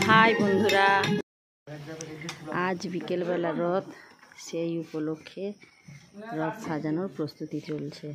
High বন্ধুরা, আজ বিকেলবেলা রথ, সেই উপলক্ষে রথ সাজানোর প্রস্তুতি চলছে।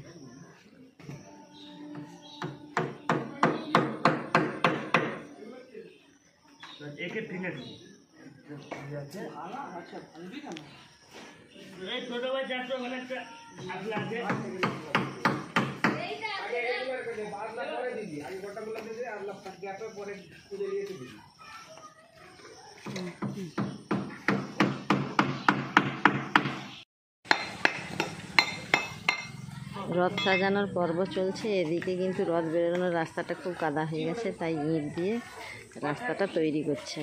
রথ সাজানোর পর্ব চলছে। এদিকে কিন্তু রথ বেরোনোর রাস্তাটা খুব কাদা হয়ে গেছে, তাই ইট দিয়ে রাস্তাটা তৈরি করছে।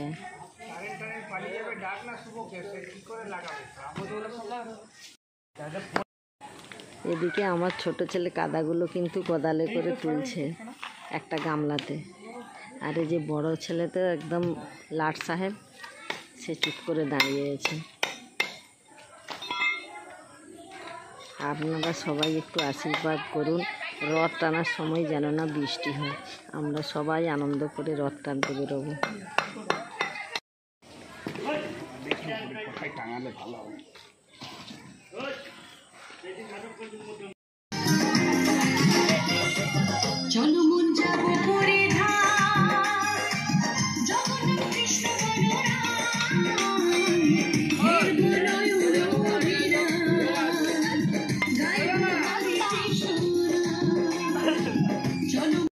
এদিকে আমার ছোট ছেলে কাদাগুলো কিন্তু কোদালে করে তুলছে একটা গামলাতে, আর এই যে বড় ছেলে তো একদম লাট সাহেব, সে চুপ করে দাঁড়িয়ে আছে। আপনারা সবাই একটু আশীর্বাদ করুন, রথ টানার সময় যেন না বৃষ্টি হয়, আমরা সবাই আনন্দ করে রথ টানতে বেরোবো।